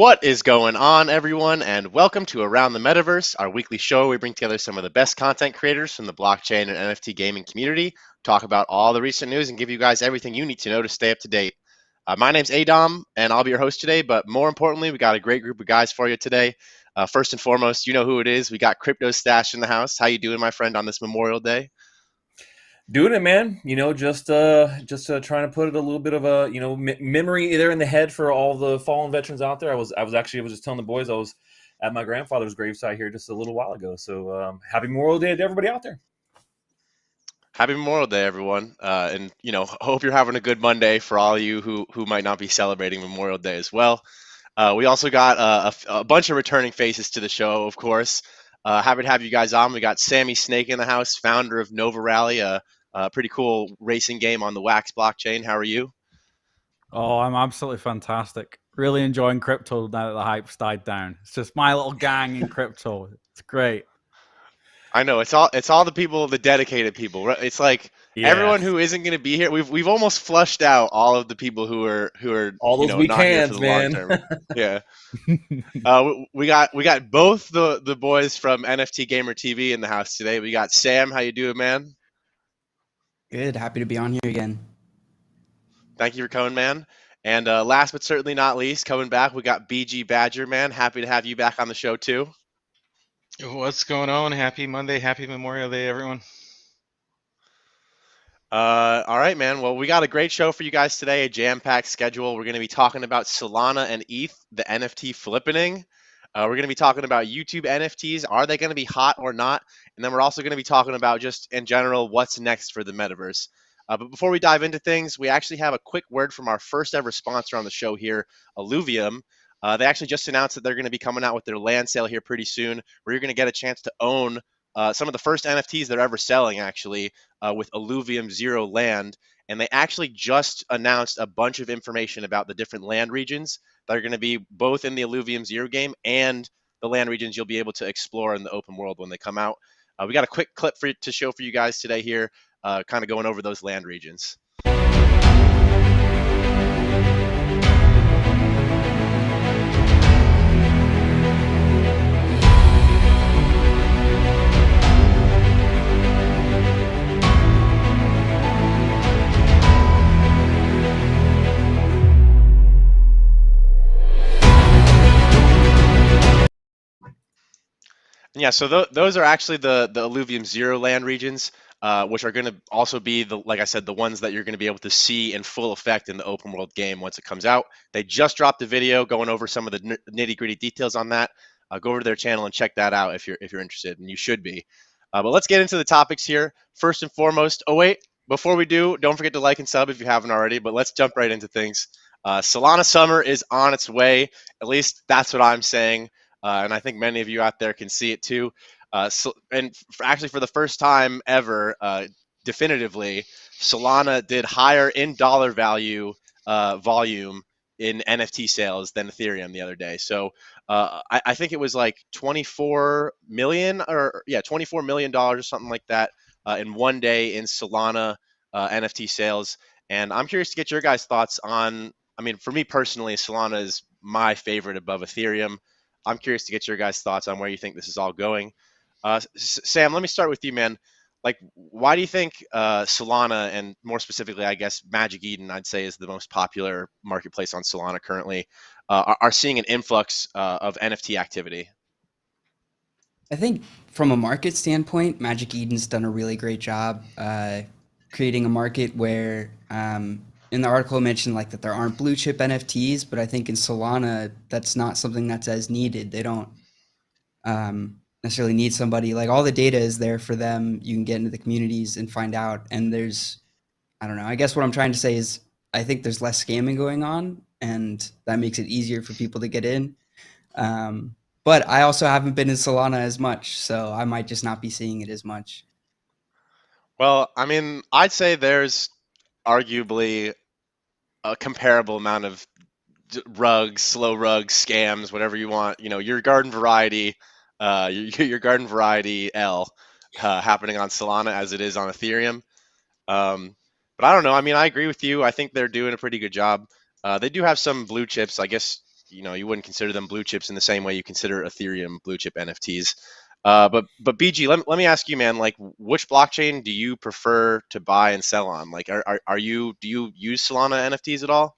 What is going on, everyone, and welcome to Around the Metaverse, our weekly show where we bring together some of the best content creators from the blockchain and NFT gaming community, talk about all the recent news, and give you guys everything you need to know to stay up to date. My name's Adam, and I'll be your host today, but more importantly, we got a great group of guys for you today. First and foremost, you know who it is. We got CryptoStache in the house. How you doing, my friend, on this Memorial Day? Doing it, man. Trying to put it a little bit of a memory there in the head for all the fallen veterans out there. I was just telling the boys I was at my grandfather's gravesite here just a little while ago. So happy Memorial Day to everybody out there. Happy Memorial Day, everyone, and hope you're having a good Monday for all of you who might not be celebrating Memorial Day as well. We also got a bunch of returning faces to the show, of course. Happy to have you guys on. We got Sammy Snake in the house, founder of Nova Rally, a pretty cool racing game on the Wax blockchain. How are you? Oh, I'm absolutely fantastic. Really enjoying crypto now that the hype's died down. It's just my little gang in crypto. It's great. I know it's all the people, the dedicated people. Right? It's like everyone who isn't going to be here. We've almost flushed out all of the people who are all those weak not hands, here for the long term. Yeah. We got both the boys from NFT Gamer TV in the house today. We got Sam. How you doing, man? Good. Happy to be on here again. Thank you for coming, man. And last but certainly not least, coming back, we got BGBadger, man. Happy to have you back on the show too. What's going on? Happy Monday, happy Memorial Day, everyone. All right, man. Well, we got a great show for you guys today, a jam-packed schedule. We're going to be talking about Solana and ETH, the NFT flippening. We're going to be talking about YouTube NFTs. Are they going to be hot or not? And then we're also going to be talking about just in general what's next for the metaverse. But before we dive into things, we actually have a quick word from our first ever sponsor on the show here, Illuvium. They actually just announced that they're going to be coming out with their land sale here pretty soon, where you're going to get a chance to own some of the first NFTs they're ever selling, actually, with Illuvium Zero Land. And they actually just announced a bunch of information about the different land regions that are going to be both in the Illuvium Zero game and the land regions you'll be able to explore in the open world when they come out. We got a quick clip to show for you guys today here, kind of going over those land regions. Yeah, so those are actually the Illuvium Zero land regions, which are going to also be, like I said, the ones that you're going to be able to see in full effect in the open world game once it comes out. They just dropped a video going over some of the nitty-gritty details on that. Go over to their channel and check that out if you're interested, and you should be. But let's get into the topics here. First and foremost, before we do, don't forget to like and sub if you haven't already, but let's jump right into things. Solana Summer is on its way. At least that's what I'm saying. And I think many of you out there can see it too. Actually, for the first time ever, definitively, Solana did higher in dollar value volume in NFT sales than Ethereum the other day. So I think it was like $24 million or something like that in one day in Solana NFT sales. And I'm curious to get your guys' thoughts on. I mean, for me personally, Solana is my favorite above Ethereum. I'm curious to get your guys' thoughts on where you think this is all going. Sam, let me start with you, man. Like, why do you think Solana, and more specifically, I guess, Magic Eden, I'd say, is the most popular marketplace on Solana currently, are seeing an influx of NFT activity? I think from a market standpoint, Magic Eden's done a really great job creating a market where in the article I mentioned like that there aren't blue chip NFTs, but I think in Solana that's not something that's as needed. They don't necessarily need somebody. Like all the data is there for them. You can get into the communities and find out. And I don't know. I guess what I'm trying to say is I think there's less scamming going on, and that makes it easier for people to get in. But I also haven't been in Solana as much, so I might just not be seeing it as much. Well, I mean, I'd say there's arguably a comparable amount of slow rugs, scams, whatever you want. Your garden variety, your garden variety L happening on Solana as it is on Ethereum. But I don't know. I mean, I agree with you. I think they're doing a pretty good job. They do have some blue chips. I guess you wouldn't consider them blue chips in the same way you consider Ethereum blue chip NFTs. But BG, let me ask you, man, like which blockchain do you prefer to buy and sell on? Like, do you use Solana NFTs at all?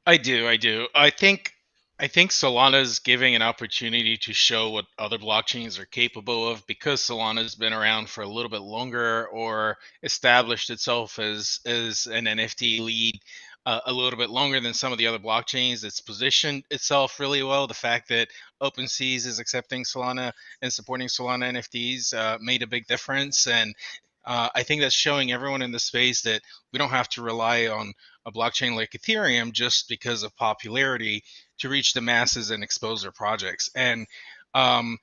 I do. I think Solana's giving an opportunity to show what other blockchains are capable of because Solana's been around for a little bit longer or established itself as an NFT lead a little bit longer than some of the other blockchains. It's positioned itself really well. The fact that OpenSeas is accepting Solana and supporting Solana NFTs made a big difference, and I think that's showing everyone in the space that we don't have to rely on a blockchain like Ethereum just because of popularity to reach the masses and expose their projects. And um,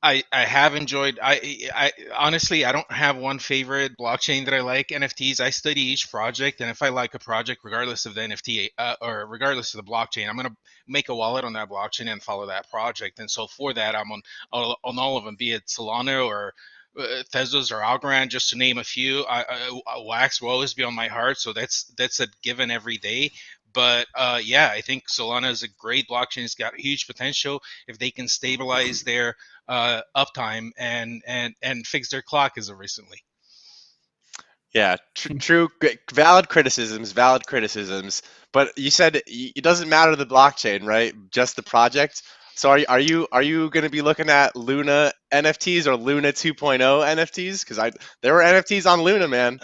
I have enjoyed. I honestly I don't have one favorite blockchain that I like NFTs. I study each project, and if I like a project, regardless of the NFT or regardless of the blockchain, I'm gonna make a wallet on that blockchain and follow that project. And so for that, I'm on all of them, be it Solana or Tezos or Algorand, just to name a few. Wax will always be on my heart, so that's a given every day. But yeah, I think Solana is a great blockchain. It's got huge potential if they can stabilize their uptime and fix their clock as of recently. Yeah, true, valid criticisms, valid criticisms. But you said it doesn't matter the blockchain, right? Just the project. So are you going to be looking at Luna NFTs or Luna 2.0 NFTs? Because there were NFTs on Luna, man.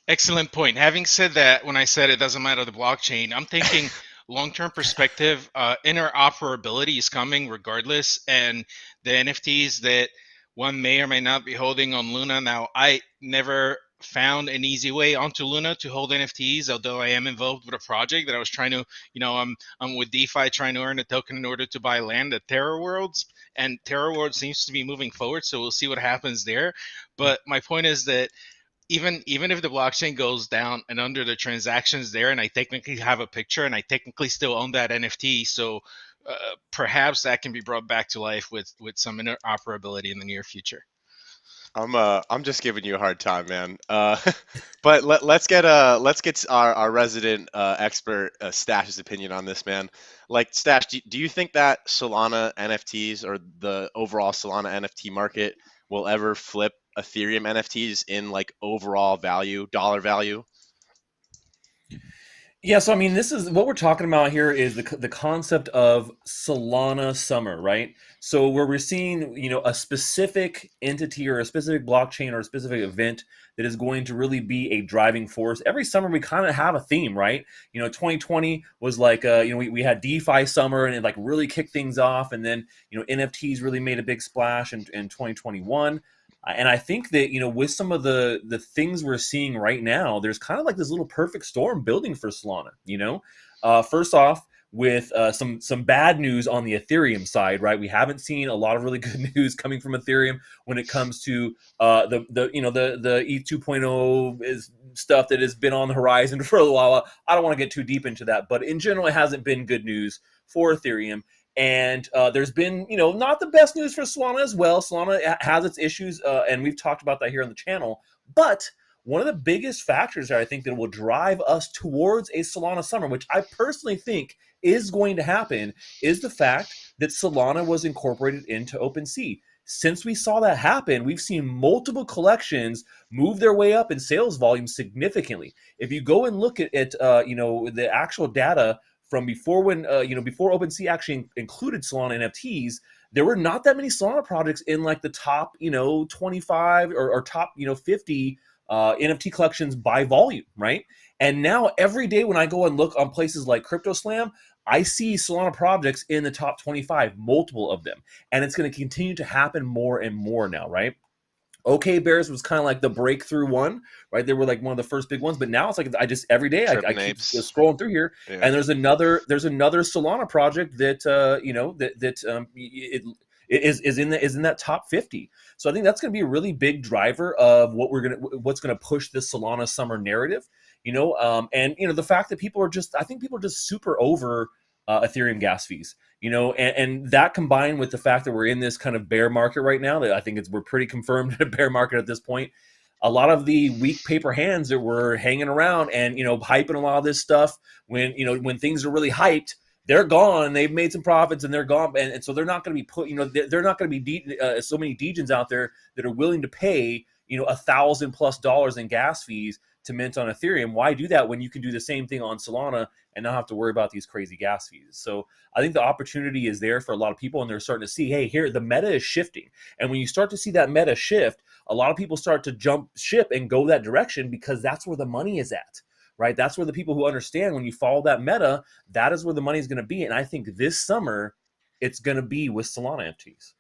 Excellent point. Having said that, when I said it doesn't matter the blockchain, I'm thinking long-term perspective. Interoperability is coming regardless, and the NFTs that one may or may not be holding on Luna. Now, I never found an easy way onto Luna to hold NFTs, although I am involved with a project that I was trying to, I'm with DeFi trying to earn a token in order to buy land at Terra Worlds, and Terra Worlds seems to be moving forward, so we'll see what happens there. But my point is that even if the blockchain goes down and under the transactions there, and I technically have a picture and I technically still own that NFT, so perhaps that can be brought back to life with some interoperability in the near future. I'm just giving you a hard time, man. But let's get our resident expert Stache's opinion on this, man. Like Stache, do you think that Solana NFTs or the overall Solana NFT market will ever flip Ethereum NFTs in like overall value, dollar value? Yeah, so I mean, this is what we're talking about here is the concept of Solana summer, right? So where we're seeing, a specific entity or a specific blockchain or a specific event that is going to really be a driving force. Every summer we kind of have a theme, right? 2020 was like, we had DeFi summer and it like really kicked things off, and then NFTs really made a big splash in 2021. And I think that, with some of the things we're seeing right now, there's kind of like this little perfect storm building for Solana, First off, with some bad news on the Ethereum side, right? We haven't seen a lot of really good news coming from Ethereum when it comes to the ETH 2.0 is stuff that has been on the horizon for a while. I don't want to get too deep into that, but in general, it hasn't been good news for Ethereum. And there's been, not the best news for Solana as well. Solana has its issues, and we've talked about that here on the channel. But one of the biggest factors that I think that will drive us towards a Solana summer, which I personally think is going to happen, is the fact that Solana was incorporated into OpenSea. Since we saw that happen, we've seen multiple collections move their way up in sales volume significantly. If you go and look at the actual data from before when, before OpenSea actually included Solana NFTs, there were not that many Solana projects in like the top, 25 or top, 50 NFT collections by volume, right? And now every day when I go and look on places like CryptoSlam, I see Solana projects in the top 25, multiple of them. And it's going to continue to happen more and more now, right? OK Bears was kind of like the breakthrough one, right? They were like one of the first big ones, but now it's like I just every day I keep scrolling through here, yeah. And there's another Solana project that it is in that top 50. So I think that's going to be a really big driver of what's going to push this Solana summer narrative, and the fact that people are just super over Ethereum gas fees, and that combined with the fact that we're in this kind of bear market right now, that I think we're pretty confirmed in a bear market at this point. a lot of the weak paper hands that were hanging around and, hyping a lot of this stuff when things are really hyped, they're gone and they've made some profits and they're gone. And so they're not going to be put, they're not going to be so many degens out there that are willing to pay, $1,000+ in gas fees to mint on Ethereum. Why do that when you can do the same thing on Solana and not have to worry about these crazy gas fees? So I think the opportunity is there for a lot of people, and they're starting to see, hey, here, the meta is shifting. And when you start to see that meta shift, a lot of people start to jump ship and go that direction because that's where the money is at, right? That's where the people who understand when you follow that meta, that is where the money is going to be. And I think this summer, it's going to be with Solana NFTs.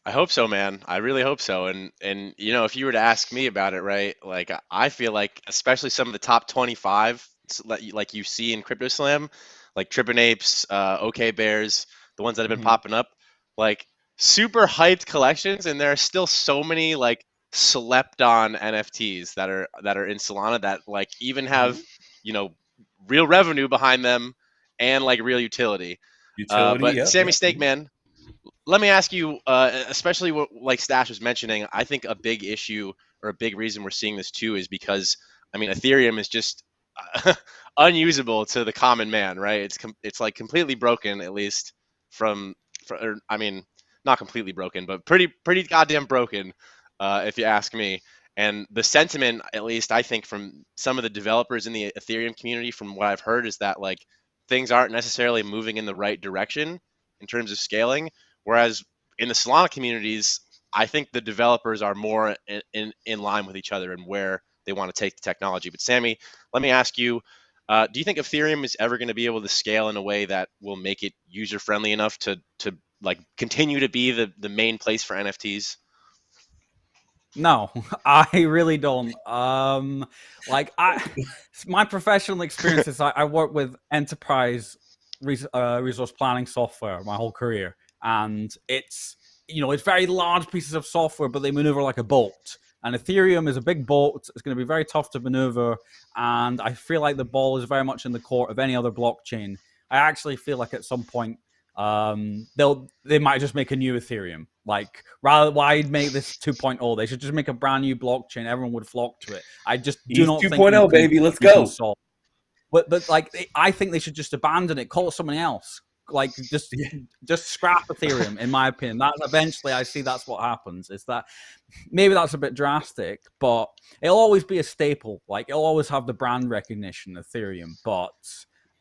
I hope so, man. I really hope so. And if you were to ask me about it, right? Like I feel like especially some of the top 25 like you see in Crypto Slam, like Trippin' Apes, OK Bears, the ones that have been popping up, like super hyped collections, and there are still so many like slept on NFTs that are in Solana that like even have, real revenue behind them and like real utility. But Yep, Sammy yep. Steak, man, let me ask you, especially what like Stache was mentioning, I think a big issue or a big reason we're seeing this too is because, I mean, Ethereum is just unusable to the common man, right? It's like completely broken, at least I mean, not completely broken, but pretty goddamn broken, if you ask me. And the sentiment, at least I think from some of the developers in the Ethereum community, from what I've heard, is that like things aren't necessarily moving in the right direction in terms of scaling. Whereas in the Solana communities, I think the developers are more in line with each other and where they want to take the technology. But Sammy, let me ask you, do you think Ethereum is ever going to be able to scale in a way that will make it user friendly enough to like continue to be the main place for NFTs? No, I really don't. My professional experience is I work with enterprise resource planning software my whole career, and it's very large pieces of software, but they maneuver like a boat. And Ethereum is a big boat. It's going to be very tough to maneuver, and I feel like the ball is very much in the court of any other blockchain. I actually feel like at some point they might just make a new Ethereum. Like, why make this 2.0? They should just make a brand new blockchain. Everyone would flock to it. I just do not think 2.0, baby. Let's go. But like, I think they should just abandon it, call it something else. Like, just scrap Ethereum. In my opinion, that eventually I see that's what happens. Is that maybe that's a bit drastic, but it'll always be a staple. Like, it'll always have the brand recognition, Ethereum. But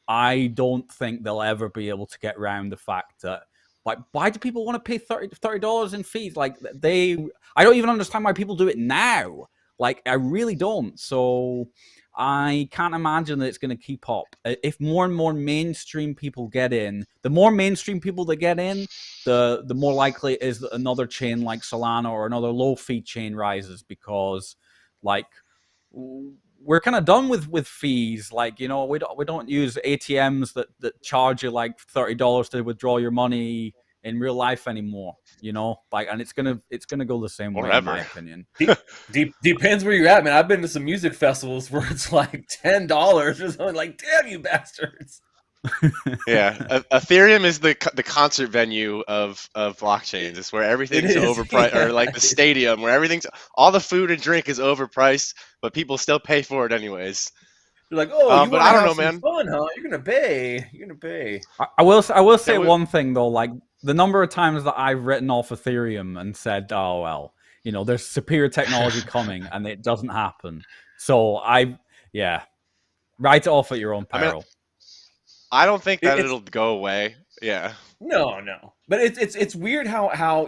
I don't think they'll ever be able to get around the fact that, like, why do people want to pay $30 in fees? Like, I don't even understand why people do it now. Like, I really don't. So I can't imagine that it's going to keep up. If more and more mainstream people get in, the more mainstream people that get in, the more likely it is that another chain like Solana or another low-fee chain rises, because, like, we're kind of done with fees. Like, we don't use ATMs that charge you like $30 to withdraw your money in real life anymore. And it's gonna go the same way, in my opinion. Depends where you're at, man. I've been to some music festivals where it's like $10 or something. Like, damn you bastards. Yeah, Ethereum is the concert venue of blockchains. It's where everything's overpriced, or like the stadium where all the food and drink is overpriced, but people still pay for it anyways. You're like, oh, but I don't know, man. Fun, huh? You're gonna pay. I will say one thing though. Like, the number of times that I've written off Ethereum and said, oh well, there's superior technology coming, and it doesn't happen. So write it off at your own peril. I don't think that it'll go away. Yeah. No. But it's weird how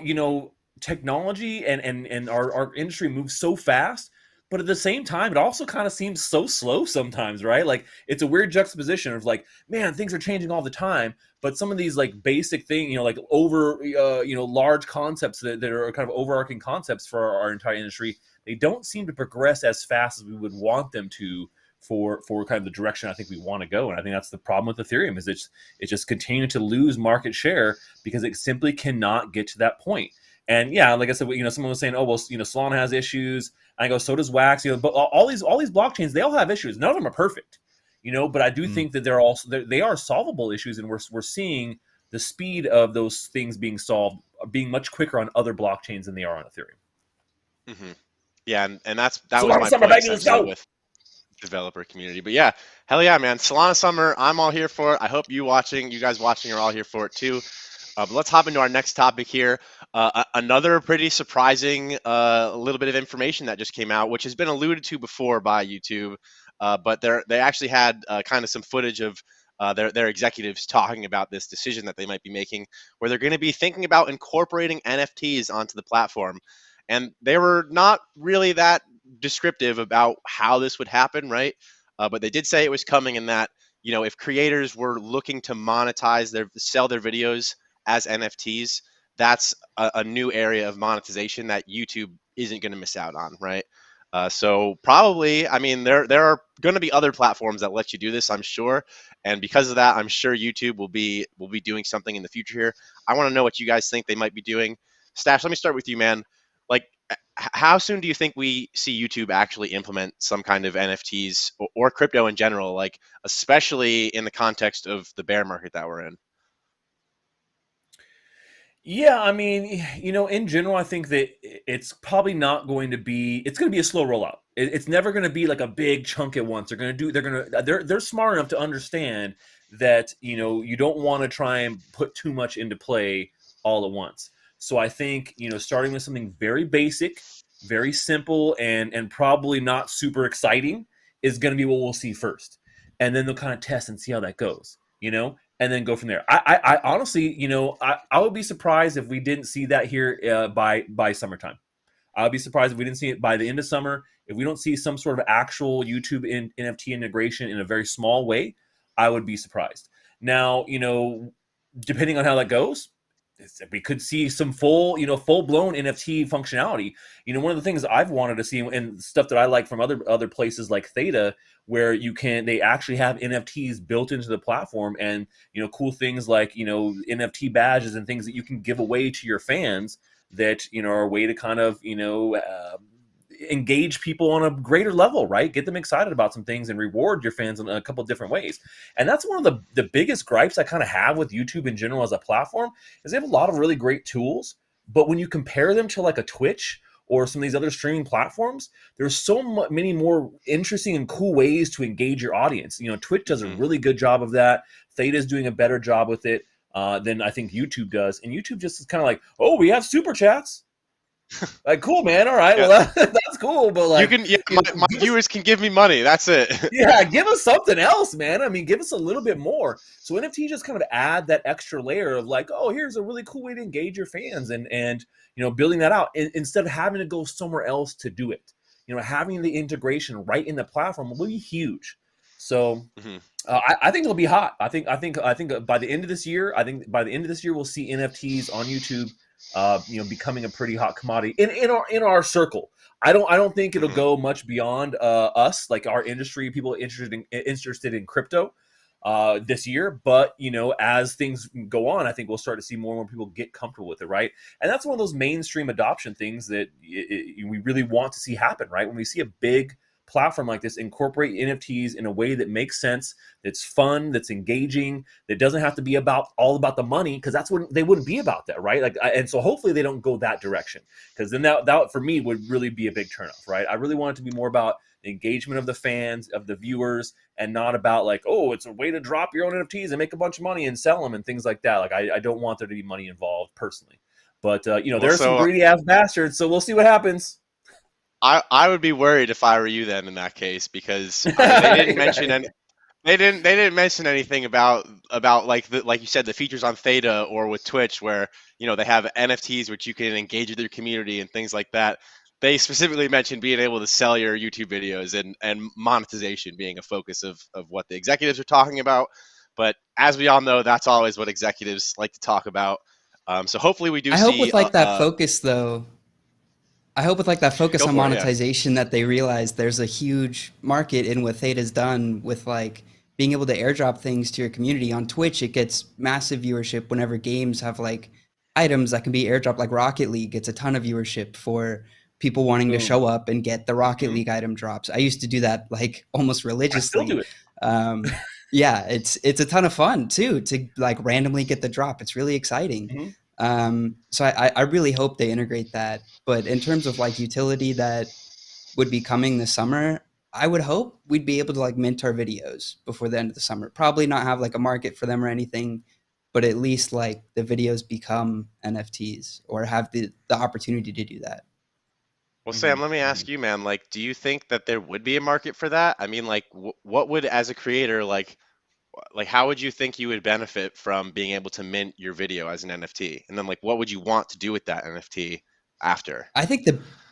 technology and our industry moves so fast, but at the same time it also kind of seems so slow sometimes, right? Like, it's a weird juxtaposition of like, man, things are changing all the time, but some of these like basic things, like large concepts that are kind of overarching concepts for our entire industry, they don't seem to progress as fast as we would want them to for kind of the direction I think we want to go. And I think that's the problem with Ethereum, is it's just continuing to lose market share because it simply cannot get to that point. And yeah, like I said, someone was saying, oh, well, Solana has issues. And I go, so does Wax. But all these blockchains, they all have issues. None of them are perfect, but I do think that they are solvable issues, and we're seeing the speed of those things being solved being much quicker on other blockchains than they are on Ethereum. Mm-hmm. Yeah, and that was Solana my Summer, point baby, let's essentially go. with developer community. But yeah, hell yeah, man. Solana Summer, I'm all here for it. I hope you guys watching are all here for it too. But let's hop into our next topic here. Another pretty surprising little bit of information that just came out, which has been alluded to before by YouTube. But they actually had kind of some footage of their executives talking about this decision that they might be making, where they're going to be thinking about incorporating NFTs onto the platform. And they were not really that descriptive about how this would happen, right? But they did say it was coming, and that if creators were looking to monetize sell their videos as NFTs, that's a new area of monetization that YouTube isn't going to miss out on, right? So probably, I mean, there are going to be other platforms that let you do this, I'm sure, and because of that, I'm sure YouTube will be doing something in the future here. I want to know what you guys think they might be doing. Stache, let me start with you, man. Like, how soon do you think we see YouTube actually implement some kind of NFTs or crypto in general, like especially in the context of the bear market that we're in? Yeah, I mean, in general, I think that it's probably not going to be. It's going to be a slow rollout. It's never going to be like a big chunk at once. They're smart enough to understand that you don't want to try and put too much into play all at once. So I think starting with something very basic, very simple, and probably not super exciting is going to be what we'll see first, and then they'll kind of test and see how that goes. And then go from there. I honestly, I would be surprised if we didn't see that here by summertime. I would be surprised if we didn't see it by the end of summer. If we don't see some sort of actual YouTube NFT integration in a very small way, I would be surprised. Now, depending on how that goes, we could see some full-blown NFT functionality. One of the things I've wanted to see, and stuff that I like from other places like Theta, where they actually have NFTs built into the platform, and cool things like NFT badges and things that you can give away to your fans that are a way to kind of engage people on a greater level, right? Get them excited about some things and reward your fans in a couple of different ways. And that's one of the biggest gripes I kind of have with YouTube in general as a platform, is they have a lot of really great tools, but when you compare them to like a Twitch or some of these other streaming platforms, there's so many more interesting and cool ways to engage your audience. Twitch does a really good job of that. Theta is doing a better job with it than I think YouTube does. And YouTube just is kind of like, oh, we have super chats. Like, cool, man. All right. Yeah. Well, that's cool. But like, my viewers can give me money. That's it. Yeah. Give us something else, man. I mean, give us a little bit more. So NFT just kind of add that extra layer of like, oh, here's a really cool way to engage your fans and building that out instead of having to go somewhere else to do it. Having the integration right in the platform will be huge. So I think it'll be hot. I think by the end of this year, we'll see NFTs on YouTube becoming a pretty hot commodity in our circle. I don't think it'll go much beyond us, like our industry, people interested in crypto this year. But as things go on, I think we'll start to see more and more people get comfortable with it, right? And that's one of those mainstream adoption things that we really want to see happen, right? When we see a big platform like this incorporate NFTs in a way that makes sense, that's fun, that's engaging, that doesn't have to be all about the money, because that's when they wouldn't be about that, right? And so hopefully they don't go that direction, because then that for me would really be a big turnoff, right? I really want it to be more about the engagement of the fans, of the viewers, and not about like, oh, it's a way to drop your own NFTs and make a bunch of money and sell them and things like that. Like I don't want there to be money involved personally, but there's some greedy ass bastards, so we'll see what happens. I would be worried if I were you then in that case, because they didn't mention any, they didn't mention anything about like you said, the features on Theta or with Twitch where they have NFTs which you can engage with your community and things like that. They specifically mentioned being able to sell your YouTube videos and monetization being a focus of what the executives are talking about. But as we all know, that's always what executives like to talk about. So hopefully we do. I hope with like that focus though. I hope with like that focus on monetization that they realize there's a huge market in what Theta's done with like being able to airdrop things to your community. On Twitch, it gets massive viewership whenever games have like items that can be airdropped, like Rocket League gets a ton of viewership for people wanting to show up and get the Rocket League item drops. I used to do that like almost religiously. I still do it. Yeah, it's a ton of fun too to like randomly get the drop. It's really exciting. So I really hope they integrate that. But in terms of like utility that would be coming this summer, I would hope we'd be able to like mint our videos before the end of the summer. Probably not have like a market for them or anything, but at least like the videos become NFTs or have the opportunity to do that. Well, Sam, let me ask you, man, like, do you think that there would be a market for that? I mean, like, what would, as a creator, like, how would you think you would benefit from being able to mint your video as an NFT? And then, like, what would you want to do with that NFT after? I think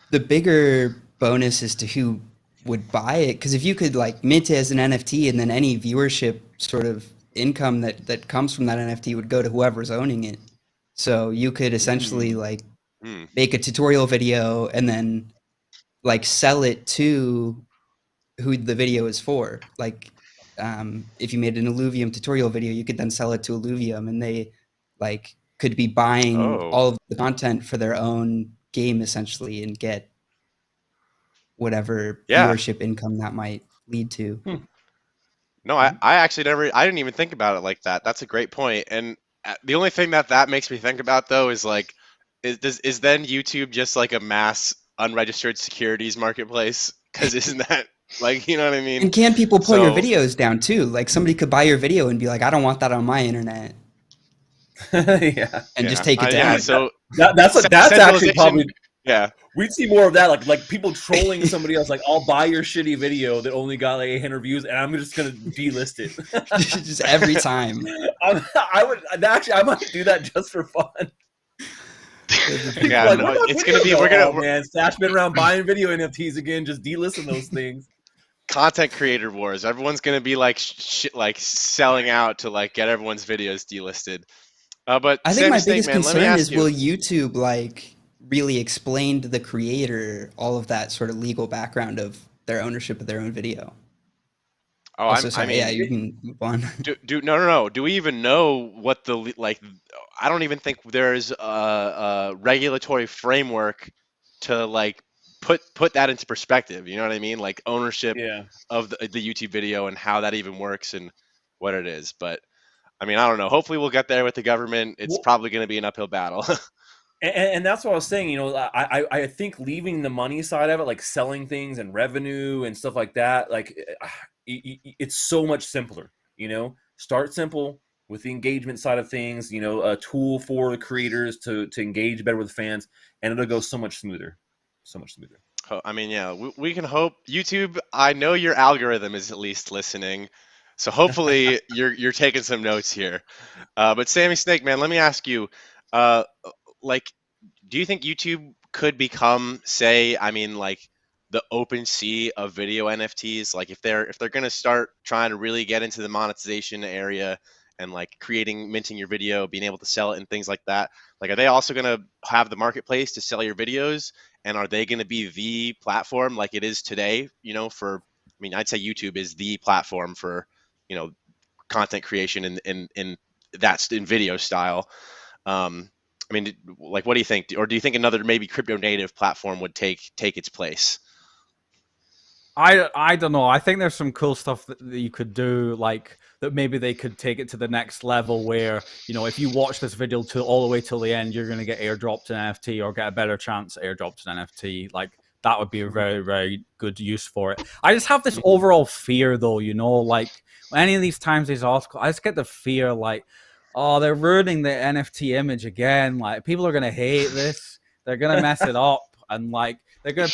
the bigger bonus is to who would buy it, because if you could like mint it as an NFT and then any viewership sort of income that comes from that NFT would go to whoever's owning it. So you could essentially like Hmm. make a tutorial video and then like sell it to who the video is for. Like if you made an Illuvium tutorial video, you could then sell it to Illuvium and they like could be buying Oh, all of the content for their own game essentially and get whatever yeah. viewership income that might lead to. No, I actually I didn't even think about it like that. That's a great point. And the only thing that makes me think about though is like, is then YouTube just like a mass unregistered securities marketplace? Because isn't that like, you know what I mean? And can people pull your So videos down too? Like somebody could buy your video and be like, I don't want that on my internet, Yeah. and just yeah, take it yeah. down. So That's actually centralization, probably yeah. we'd see more of that, like people trolling somebody else. Like, I'll buy your shitty video that only got like 800 views, and I'm just gonna delist it. Just every time. I might do that just for fun. People Yeah, are like, no, "Where'd my it's video gonna be go?" we're gonna Oh, man, Stache been around buying video NFTs again. Just delisting those things. content creator wars. Everyone's gonna be like like selling out to like get everyone's videos delisted. But I think Sammy my Snake biggest Man, let me concern ask is you. will YouTube like really explain to the creator all of that sort of legal background of their ownership of their own video. Oh, Also, I sorry, yeah, mean, you can move on. no. Do we even know what like? I don't even think there's a regulatory framework to like put that into perspective. You know what I mean? Like ownership Yeah. of the YouTube video and how that even works and what it is. But I mean, I don't know. Hopefully, we'll get there with the government. It's Well, probably going to be an uphill battle. and that's what I was saying. You know, I think leaving the money side of it, like selling things and revenue and stuff like that, like it's so much simpler. You know, start simple with the engagement side of things. You know, a tool for the creators to engage better with fans, and it'll go so much smoother, so much smoother. I mean, yeah, we can hope. YouTube, I know your algorithm is at least listening, so hopefully you're taking some notes here. But Sammy Snake, man, let me ask you, uh, like, do you think YouTube could become, say, I mean, like the open sea of video NFTs? Like, if they're gonna start trying to really get into the monetization area and like creating, minting your video, being able to sell it and things like that, like, are they also gonna have the marketplace to sell your videos? And are they gonna be the platform like it is today? You know, I mean, I'd say YouTube is the platform for, you know, content creation in that's in video style. I mean, like, what do you think? Or do you think another maybe crypto native platform would take its place? I don't know. I think there's some cool stuff that you could do, like that maybe they could take it to the next level where, you know, if you watch this video all the way till the end, you're going to get airdropped an NFT or get a better chance airdropped an NFT. Like that would be a very, very good use for it. I just have this overall fear though, you know, like any of these times, these articles, I just get the fear like, oh, they're ruining the NFT image again. Like people are going to hate this. They're going to mess it up. And like,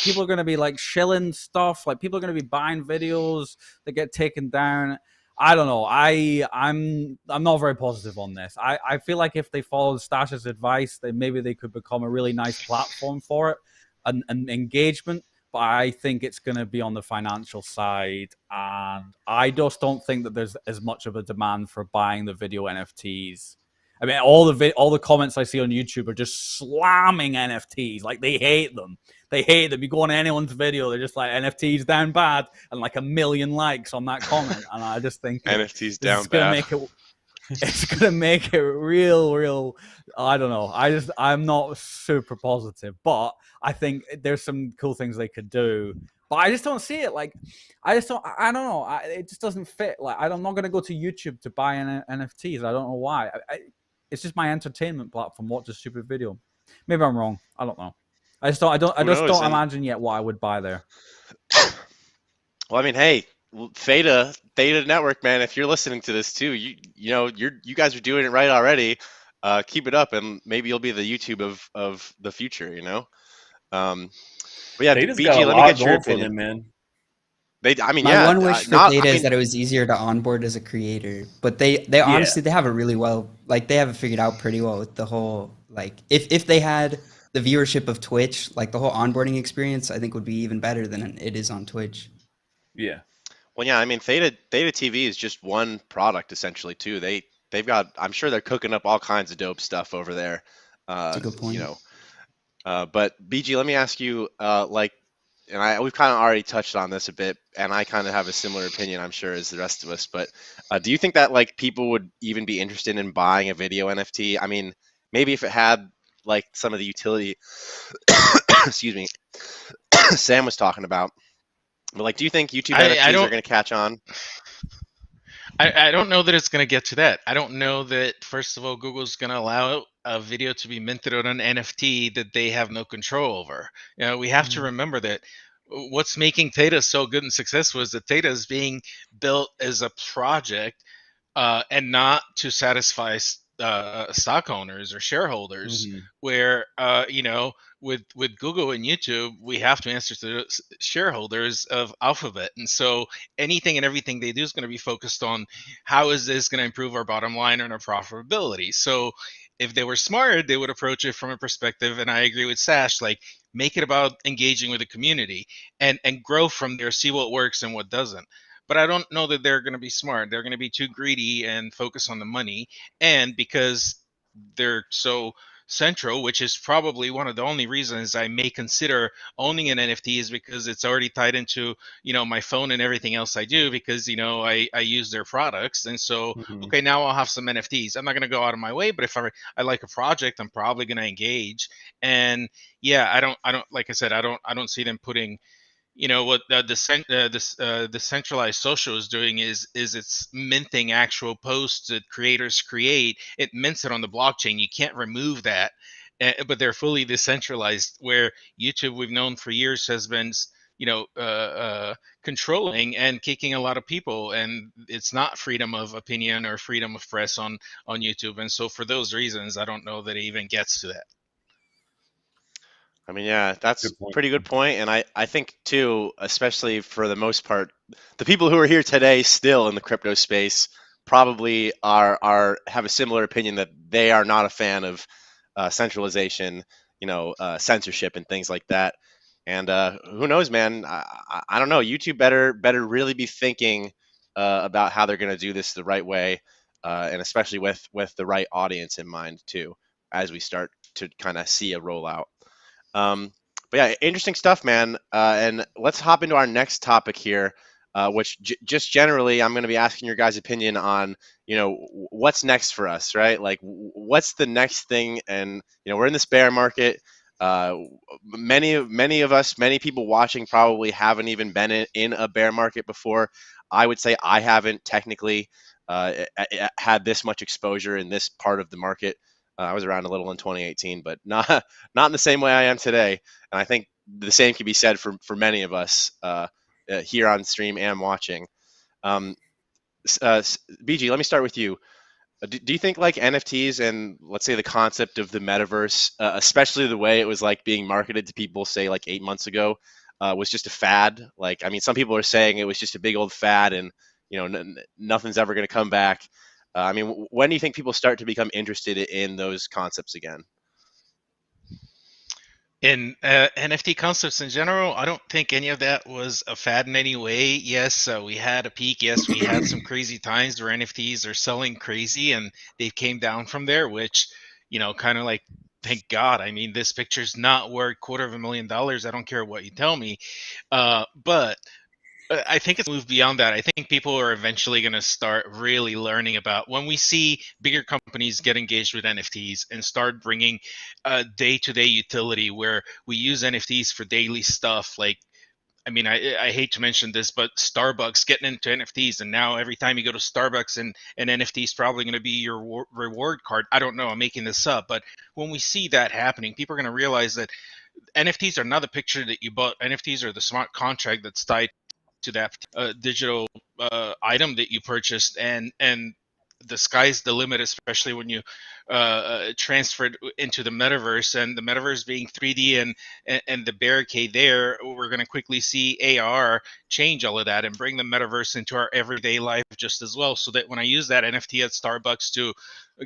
people are gonna be like shilling stuff. Like people are gonna be buying videos that get taken down. I don't know. I'm not very positive on this. I feel like if they followed Stache's advice, then maybe they could become a really nice platform for it and engagement. But I think it's gonna be on the financial side, and I just don't think that there's as much of a demand for buying the video NFTs. I mean, all the comments I see on YouTube are just slamming NFTs. Like they hate them. They hate them. You go on anyone's video, they're just like NFTs down bad, and like 1 million likes on that comment. And I just think NFTs down bad. It's gonna make it real. I don't know. I'm not super positive, but I think there's some cool things they could do. But I just don't see it. Like, I don't know. It just doesn't fit. Like, I'm not gonna go to YouTube to buy NFTs. I don't know why. It's just my entertainment platform. Watch a stupid video. Maybe I'm wrong. I don't know. I just don't Who knows? And imagine yet what I would buy there. well, I mean, hey, Theta Network, man, if you're listening to this too, you guys are doing it right already. Keep it up, and maybe you'll be the YouTube of the future. Um, but yeah, Theta's got BG, a let me lot get your going for opinion. them, man. I mean, My yeah, one wish for not. I Theta is mean, that it was easier to onboard as a creator, but they Yeah. honestly they have it really well. Like they have it figured out pretty well with the whole like if they had the viewership of Twitch, like the whole onboarding experience, I think would be even better than it is on Twitch. Yeah. well, yeah, I mean, Theta TV is just one product essentially too. They've got. I'm sure they're cooking up all kinds of dope stuff over there. That's Uh, a good you point. know, but BG, let me ask you, like, and we've kind of already touched on this a bit, and I kind of have a similar opinion, I'm sure, as the rest of us. But do you think that like people would even be interested in buying a video NFT? I mean, maybe if it had like some of the utility, excuse me, Sam was talking about. But like, do you think YouTube I NFTs are don't going to catch on? I don't know that it's going to get to that. I don't know that, first of all, Google's going to allow a video to be minted on an NFT that they have no control over. We have to remember that what's making Theta so good and successful is that Theta is being built as a project and not to satisfy stock owners or shareholders. Hmm. Where with Google and YouTube, we have to answer to the shareholders of Alphabet, and so anything and everything they do is going to be focused on how is this going to improve our bottom line and our profitability. So if they were smart, they would approach it from a perspective, and I agree with Sash, like make it about engaging with the community and grow from there, see what works and what doesn't. But I don't know that they're going to be smart. They're going to be too greedy and focus on the money. And because they're so central, which is probably one of the only reasons I may consider owning an NFT, is because it's already tied into, my phone and everything else I do, because, I use their products. And so, Hmm. okay, now I'll have some NFTs. I'm not going to go out of my way, but if I like a project, I'm probably going to engage. And yeah, I don't, like I said, I don't see them putting, what the centralized social is doing is it's minting actual posts that creators create. It mints it on the blockchain. You can't remove that. But they're fully decentralized. Where YouTube, we've known for years, has been controlling and kicking a lot of people, and it's not freedom of opinion or freedom of press on YouTube. And so for those reasons, I don't know that it even gets to that. I mean, yeah, that's Good point. pretty good point. And I think too, especially for the most part, the people who are here today still in the crypto space probably are have a similar opinion that they are not a fan of centralization, censorship and things like that. And who knows, man? I don't know. YouTube better really be thinking about how they're going to do this the right way, and especially with the right audience in mind too, as we start to kind of see a rollout. Um, but yeah, interesting stuff, man. And let's hop into our next topic here, which just generally, I'm going to be asking your guys' opinion on, what's next for us, right? Like, what's the next thing? And we're in this bear market. Uh, many of us, many people watching probably haven't even been in a bear market before. I would say I haven't technically had this much exposure in this part of the market. I was around a little in 2018, but not in the same way I am today. And I think the same can be said for many of us here on stream and watching. Um, BG, let me start with you. Do you think like NFTs and let's say the concept of the metaverse, especially the way it was like being marketed to people, say like 8 months ago, was just a fad? Like, I mean, some people are saying it was just a big old fad, and nothing's ever going to come back. I mean, when do you think people start to become interested in those concepts again? In NFT concepts in general, I don't think any of that was a fad in any way. Yes, we had a peak. Yes, we had some crazy times where NFTs are selling crazy, and they came down from there, which, kind of like, thank God. I mean, this picture's not worth $250,000. I don't care what you tell me. But I think it's moved beyond that. I think people are eventually going to start really learning about, when we see bigger companies get engaged with NFTs and start bringing day-to-day utility where we use NFTs for daily stuff. Like, I mean, I hate to mention this, but Starbucks getting into NFTs, and now every time you go to Starbucks, and an NFT is probably going to be your reward card. I don't know. I'm making this up, but when we see that happening, people are going to realize that NFTs are not the picture that you bought. NFTs are the smart contract that's tied to that digital item that you purchased, and the sky's the limit, especially when you transfer it into the metaverse, and the metaverse being 3D and the barricade there, we're going to quickly see AR change all of that and bring the metaverse into our everyday life just as well, so that when I use that NFT at Starbucks to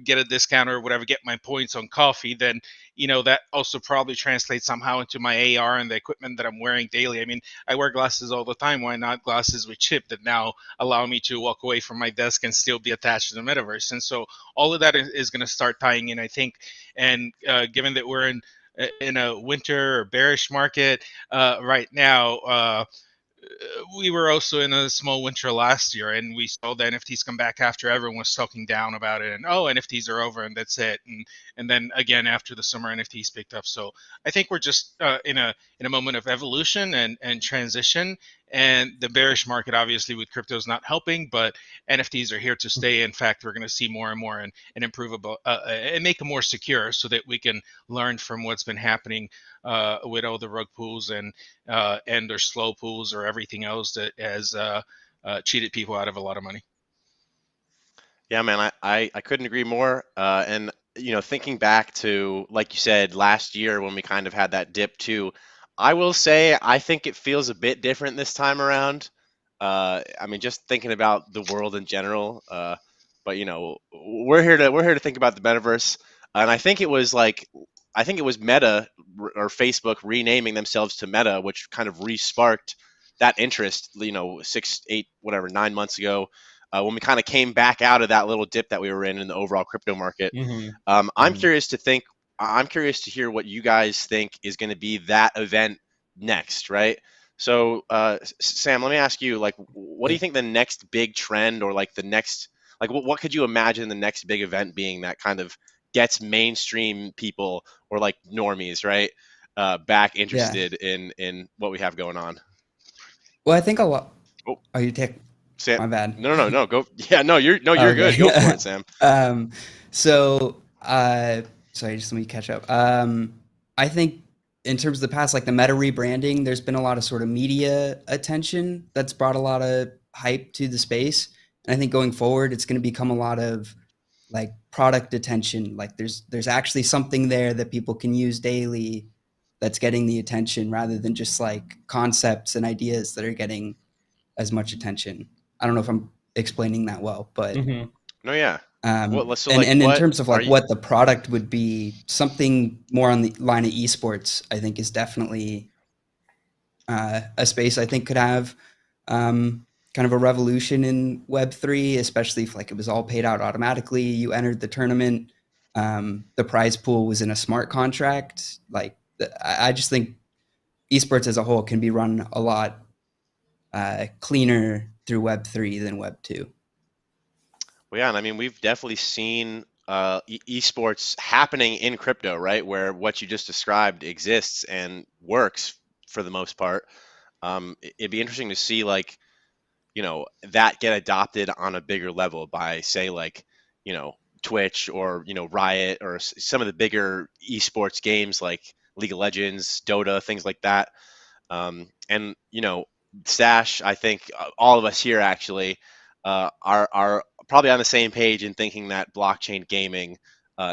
get a discount or whatever, get my points on coffee, then that also probably translates somehow into my AR and the equipment that I'm wearing daily. I mean, I wear glasses all the time. Why not glasses with chip that now allow me to walk away from my desk and still be attached to the metaverse? And so all of that is going to start tying in, I think. And given that we're in a winter or bearish market right now, we were also in a small winter last year, and we saw the NFTs come back after everyone was talking down about it, and NFTs are over and that's it. And then again after the summer, NFTs picked up. So I think we're just in a moment of evolution and transition. And the bearish market, obviously, with crypto is not helping, but NFTs are here to stay. In fact, we're going to see more and more and improve about and make them more secure, so that we can learn from what's been happening with all the rug pulls and their slow pools or everything else that has cheated people out of a lot of money. Yeah, man, I couldn't agree more. And thinking back to, like you said, last year when we kind of had that dip too, I will say I think it feels a bit different this time around. I mean, just thinking about the world in general. But we're here to think about the metaverse, and I think it was Meta or Facebook renaming themselves to Meta, which kind of re-sparked that interest. 6, 8, whatever, 9 months ago, when we kind of came back out of that little dip that we were in the overall crypto market. I'm curious to hear what you guys think is going to be that event next, right? So, Sam, let me ask you, like, what do you think the next big trend, or like the next, like, what could you imagine the next big event being that kind of gets mainstream people, or like normies, right, back Yeah. interested in what we have going on? Well, I think a lot. Oh, Oh, you take Sam, my bad. no, go. Yeah, no, you're Okay. good. Go for it, Sam. Sorry, just let me catch up. I think in terms of the past, like the Meta rebranding, there's been a lot of sort of media attention that's brought a lot of hype to the space. And I think going forward, it's going to become a lot of like product attention. Like there's actually something there that people can use daily that's getting the attention, rather than just like concepts and ideas that are getting as much attention. I don't know if I'm explaining that well, but No, yeah. and in terms of like what the product would be, something more on the line of esports, I think is definitely a space I think could have kind of a revolution in Web3, especially if like it was all paid out automatically. You entered the tournament, the prize pool was in a smart contract. Like I just think esports as a whole can be run a lot cleaner through Web3 than Web2. Well, yeah, and I mean, we've definitely seen esports happening in crypto, right? Where what you just described exists and works for the most part. It'd be interesting to see, like, that get adopted on a bigger level by, say, like, Twitch, or, Riot, or some of the bigger esports games like League of Legends, Dota, things like that. And, Stache, I think all of us here actually are probably on the same page in thinking that blockchain gaming,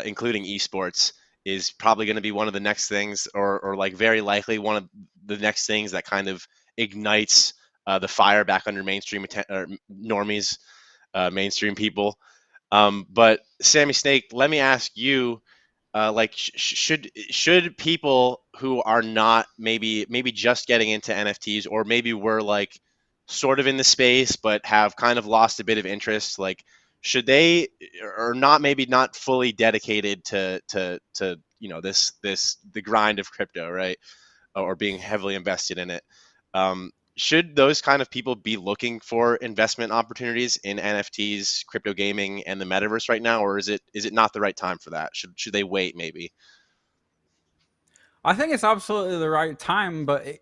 including esports, is probably going to be one of the next things, or like very likely one of the next things that kind of ignites the fire back under mainstream normies, mainstream people. But Sammy Snake, let me ask you, like, should people who are not maybe just getting into NFTs, or maybe were like sort of in the space but have kind of lost a bit of interest, like, should they, or not, maybe not fully dedicated to the grind of crypto, right, or being heavily invested in it, should those kind of people be looking for investment opportunities in NFTs, crypto gaming, and the metaverse right now, or is it not the right time for that? Should they wait maybe? I think it's absolutely the right time, but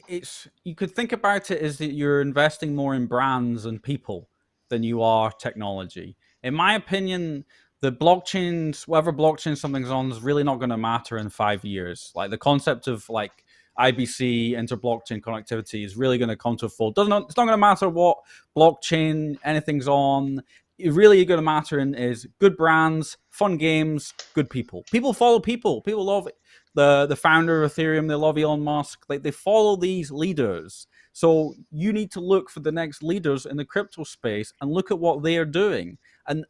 it's you could think about it as that you're investing more in brands and people than you are technology. In my opinion, the blockchains, whatever blockchain something's on, is really not going to matter in 5 years. Like the concept of like IBC, inter-blockchain connectivity, is really going to come to a full. It's not going to matter what blockchain anything's on. It really going to matter is good brands, fun games, good people. People follow people. People love the founder of Ethereum. They love Elon Musk. Like they follow these leaders. So you need to look for the next leaders in the crypto space and look at what they are doing. And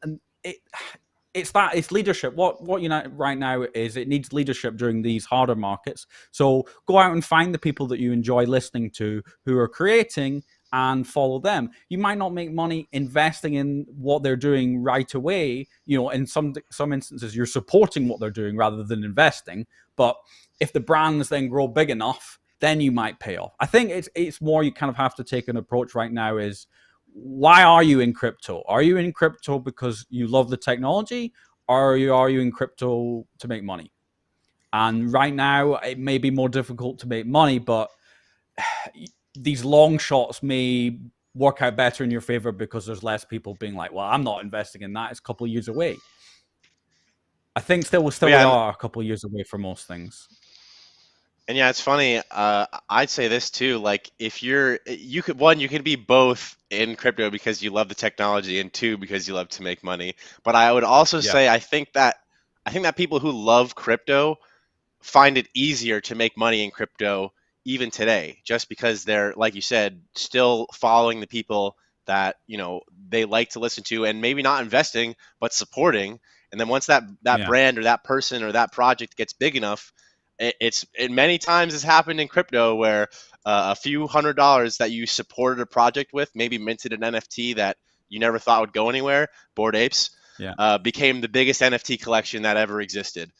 it's leadership. What Unite right now is it needs leadership during these harder markets. So go out and find the people that you enjoy listening to who are creating and follow them. You might not make money investing in what they're doing right away. You know, in some instances, you're supporting what they're doing rather than investing. But if the brands then grow big enough, then you might pay off. I think it's more you kind of have to take an approach right now is, why are you in crypto? Are you in crypto because you love the technology, or are you in crypto to make money? And right now, it may be more difficult to make money, but these long shots may work out better in your favor because there's less people being like, well, I'm not investing in that. It's a couple of years away. I think we are a couple of years away from most things. And yeah, it's funny. I'd say this too. Like, if you could be both in crypto because you love the technology, and two, because you love to make money. But I would also say I think that people who love crypto find it easier to make money in crypto even today, just because they're, like you said, still following the people that they like to listen to, and maybe not investing but supporting. And then once that brand or that person or that project gets big enough, it many times has happened in crypto where a few $100s that you supported a project with, maybe minted an NFT that you never thought would go anywhere, Bored Apes, became the biggest NFT collection that ever existed.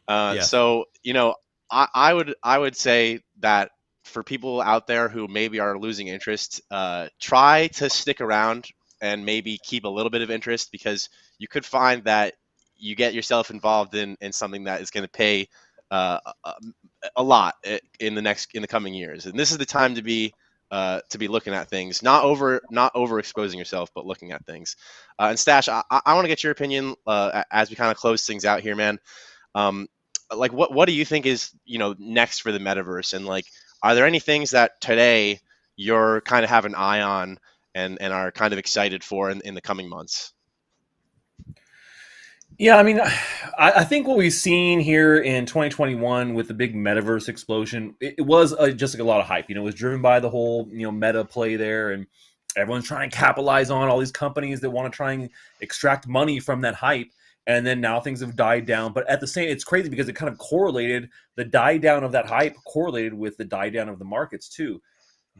So I would say that for people out there who maybe are losing interest, try to stick around and maybe keep a little bit of interest, because you could find that you get yourself involved in something that is going to pay a lot in the coming years. And this is the time to be looking at things, not overexposing yourself, but looking at things. And Stache, I want to get your opinion as we kind of close things out here, man. Like, what do you think is next for the metaverse, and like, are there any things that today you're kind of have an eye on and are kind of excited for in the coming months? Yeah, I mean, I think what we've seen here in 2021 with the big metaverse explosion, it was just like a lot of hype. It was driven by the whole meta play there, and everyone's trying to capitalize on all these companies that want to try and extract money from that hype. And then now things have died down. But at the same, it's crazy because it kind of correlated, the die down of that hype correlated with the die down of the markets too.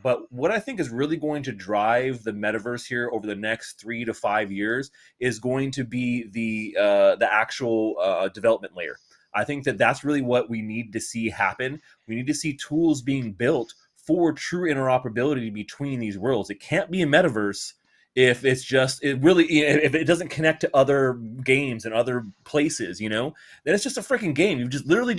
But what I think is really going to drive the metaverse here over the next 3 to 5 years is going to be the actual development layer. I think that's really what we need to see happen. We need to see tools being built for true interoperability between these worlds. It can't be a metaverse if if it doesn't connect to other games and other places, then it's just a freaking game. You literally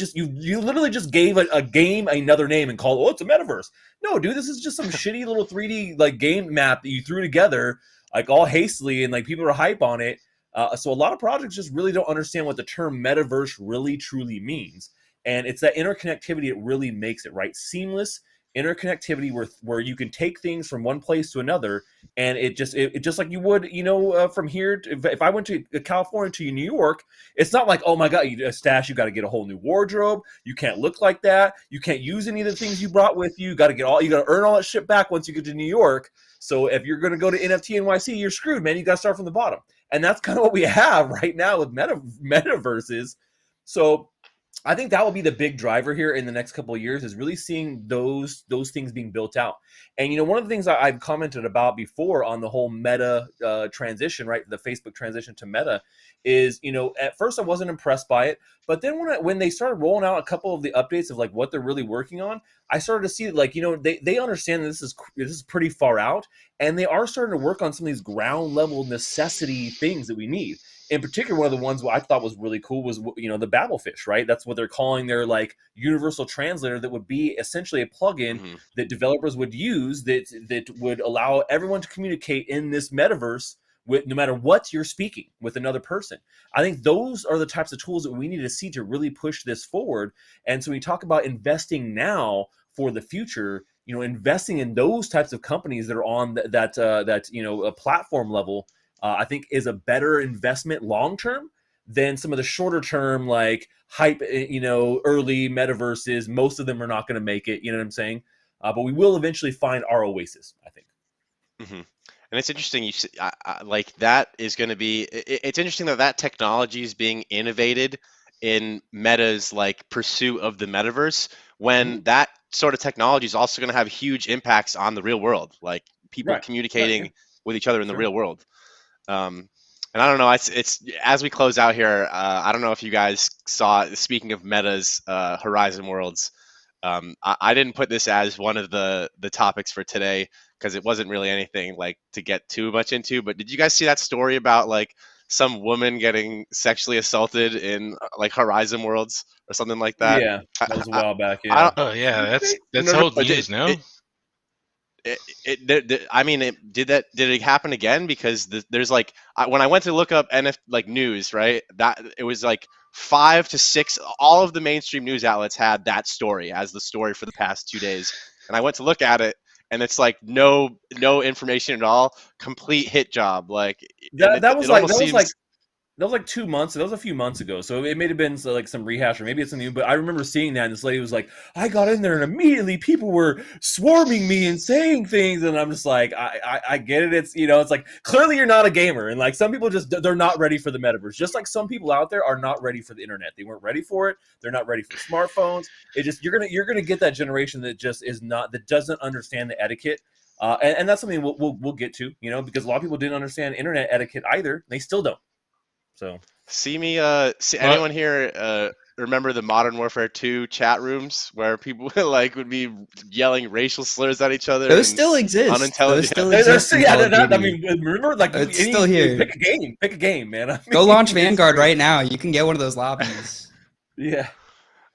just gave a game another name and called, oh, it's a metaverse. No, dude, this is just some shitty little 3D like game map that you threw together like all hastily, and like people are hype on it. So a lot of projects just really don't understand what the term metaverse really truly means. And it's that interconnectivity that really makes it, right? Seamless interconnectivity where you can take things from one place to another, and it just like you would from here if I went to California to New York, it's not like, oh my god, Stache, you got to get a whole new wardrobe, you can't look like that, you can't use any of the things you brought with you, you got to earn all that shit back once you get to New York. So if you're going to go to NFT NYC, you're screwed, man. You got to start from the bottom. And that's kind of what we have right now with metaverses. So I think that will be the big driver here in the next couple of years, is really seeing those things being built out. And one of the things I've commented about before on the whole Meta transition, right, the Facebook transition to Meta, is at first I wasn't impressed by it, but then when they started rolling out a couple of the updates of like what they're really working on, I started to see like they understand that this is pretty far out, and they are starting to work on some of these ground level necessity things that we need. In particular, one of the ones I thought was really cool was, the Babelfish, right? That's what they're calling their like universal translator, that would be essentially a plugin that developers would use that would allow everyone to communicate in this metaverse with no matter what you're speaking with another person. I think those are the types of tools that we need to see to really push this forward. And so we talk about investing now for the future, investing in those types of companies that are on that a platform level, I think is a better investment long term than some of the shorter term like hype, early metaverses. Most of them are not going to make it. You know what I'm saying? But we will eventually find our oasis, I think. Mm-hmm. And it's interesting. Like that is going to be. It's interesting that technology is being innovated in Meta's like pursuit of the metaverse, when that sort of technology is also going to have huge impacts on the real world, like people communicating with each other in the real world. And I don't know. It's as we close out here. I don't know if you guys saw. Speaking of Meta's Horizon Worlds, I didn't put this as one of the topics for today because it wasn't really anything like to get too much into. But did you guys see that story about like some woman getting sexually assaulted in like Horizon Worlds or something like that? Yeah, that was a while back. Yeah. Oh yeah, that's old news, no? I mean, did it happen again? Because there's like when I went to look up NF like news, right? That it was like 5 to 6. All of the mainstream news outlets had that story as the story for the past 2 days, and I went to look at it, and it's like no information at all. Complete hit job. Like that was like 2 months. That was a few months ago. So it may have been like some rehash, or maybe it's something new. But I remember seeing that, and this lady was like, "I got in there, and immediately people were swarming me and saying things." And I'm just like, I get it. It's it's like clearly you're not a gamer, and like some people they're not ready for the metaverse. Just like some people out there are not ready for the internet. They weren't ready for it. They're not ready for smartphones. It just you're gonna get that generation that just is not that doesn't understand the etiquette. And that's something we'll get to, because a lot of people didn't understand internet etiquette either. They still don't. So anyone here remember the Modern Warfare 2 chat rooms where people like would be yelling racial slurs at each other? Those still exist. Unintelligent. Those still exist. I mean, remember, like it's still here. Pick a game, man. I mean, go launch Vanguard right now. You can get one of those lobbies. Yeah.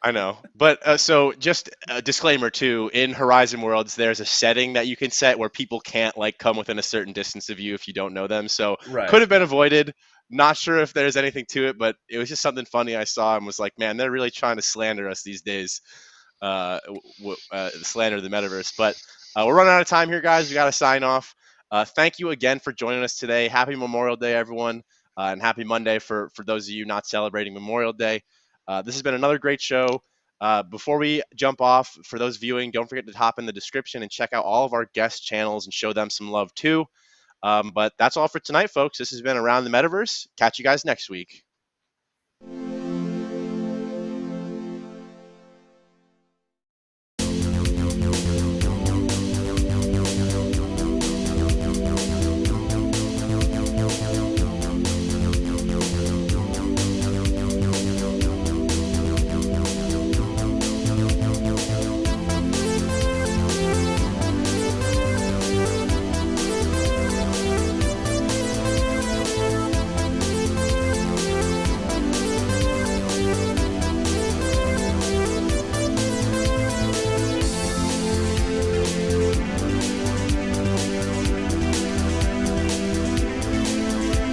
I know, but so just a disclaimer too. In Horizon Worlds, there's a setting that you can set where people can't like come within a certain distance of you if you don't know them. So could have been avoided. Not sure if there's anything to it, but it was just something funny I saw and was like, man, they're really trying to slander us these days. Slander the metaverse. But we're running out of time here, guys. We got to sign off. Thank you again for joining us today. Happy Memorial Day, everyone, and happy Monday for those of you not celebrating Memorial Day. This has been another great show. Before we jump off, for those viewing, don't forget to hop in the description and check out all of our guest channels and show them some love too. But that's all for tonight, folks. This has been Around the Metaverse. Catch you guys next week.